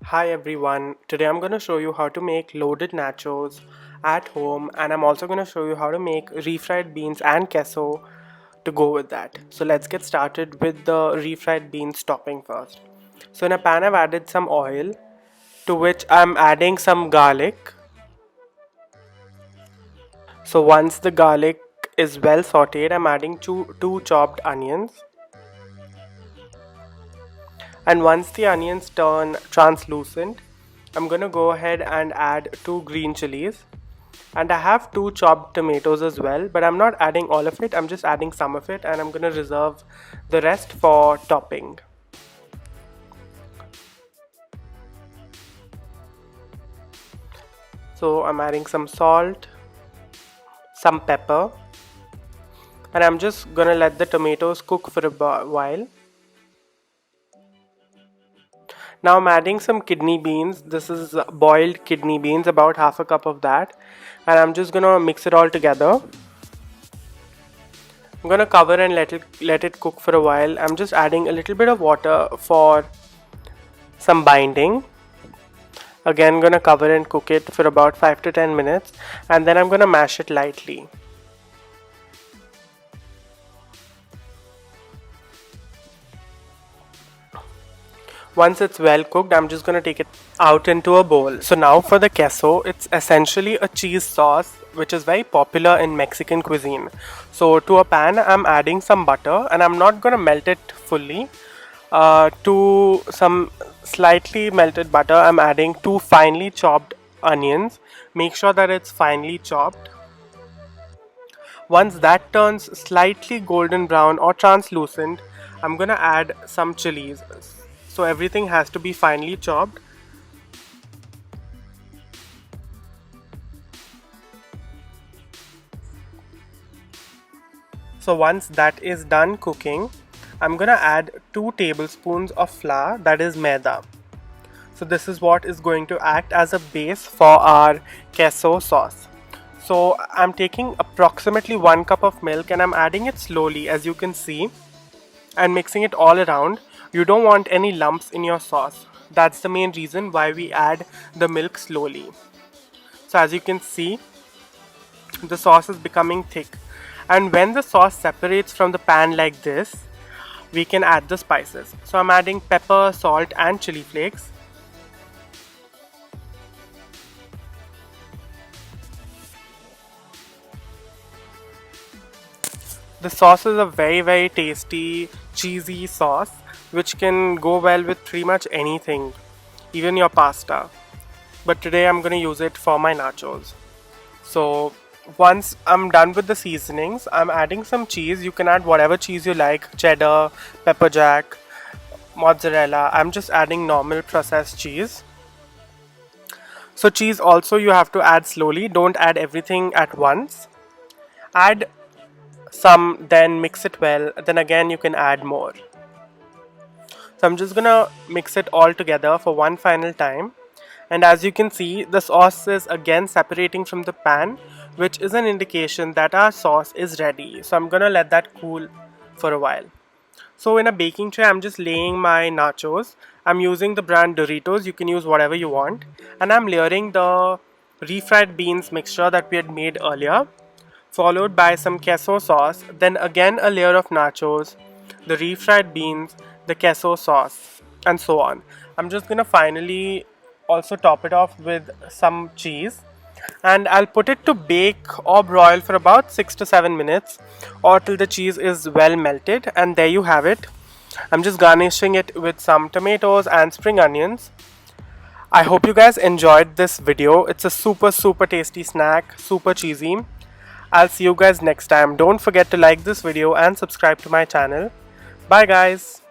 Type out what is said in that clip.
Hi everyone, today I'm going to show you how to make loaded nachos at home, and I'm also going to show you how to make refried beans and queso to go with that. So let's get started with the refried beans topping first. So in a pan I've added some oil, to which I'm adding some garlic. So once the garlic is well sauteed, I'm adding two chopped onions. And once the onions turn translucent, I'm gonna go ahead and add 2 green chilies. And I have 2 chopped tomatoes as well, but I'm not adding all of it, I'm just adding some of it, and I'm gonna reserve the rest for topping. So I'm adding some salt, some pepper, and I'm just gonna let the tomatoes cook for a while. Now I'm adding some kidney beans. This is boiled kidney beans, about half a cup of that, and I'm just gonna mix it all together. I'm gonna cover and let it cook for a while. I'm just adding a little bit of water for some binding. Again, gonna cover and cook it for about 5 to 10 minutes, and then I'm gonna mash it lightly. Once it's well cooked, I'm just gonna take it out into a bowl. So now for the queso, it's essentially a cheese sauce which is very popular in Mexican cuisine. So to a pan, I'm adding some butter, and I'm not gonna melt it fully. To some slightly melted butter, I'm adding 2 finely chopped onions. Make sure that it's finely chopped. Once that turns slightly golden brown or translucent, I'm gonna add some chilies. So everything has to be finely chopped. So once that is done cooking, I'm gonna add 2 tablespoons of flour, that is maida. So this is what is going to act as a base for our queso sauce. So I'm taking approximately 1 cup of milk, and I'm adding it slowly, as you can see, and mixing it all around. You don't want any lumps in your sauce. That's the main reason why we add the milk slowly. So as you can see, the sauce is becoming thick, and when the sauce separates from the pan like this, we can add the spices. So I'm adding pepper, salt and chili flakes. The sauce is a very tasty cheesy sauce which can go well with pretty much anything, even your pasta. But today I'm going to use it for my nachos. So once I'm done with the seasonings, I'm adding some cheese. You can add whatever cheese you like, cheddar, pepper jack, mozzarella. I'm just adding normal processed cheese. So cheese also you have to add slowly, don't add everything at once. Add some, then mix it well, then again you can add more. So I'm just gonna mix it all together for one final time, and as you can see, the sauce is again separating from the pan, which is an indication that our sauce is ready. So I'm gonna let that cool for a while. So in a baking tray, I'm just laying my nachos. I'm using the brand Doritos, you can use whatever you want, and I'm layering the refried beans mixture that we had made earlier, followed by some queso sauce, then again a layer of nachos, the refried beans, the queso sauce, and so on. I'm just gonna finally also top it off with some cheese, and I'll put it to bake or broil for about 6 to 7 minutes, or till the cheese is well melted. And there you have it. I'm just garnishing it with some tomatoes and spring onions. I hope you guys enjoyed this video. It's a super tasty snack, super cheesy. I'll see you guys next time. Don't forget to like this video and subscribe to my channel. Bye guys.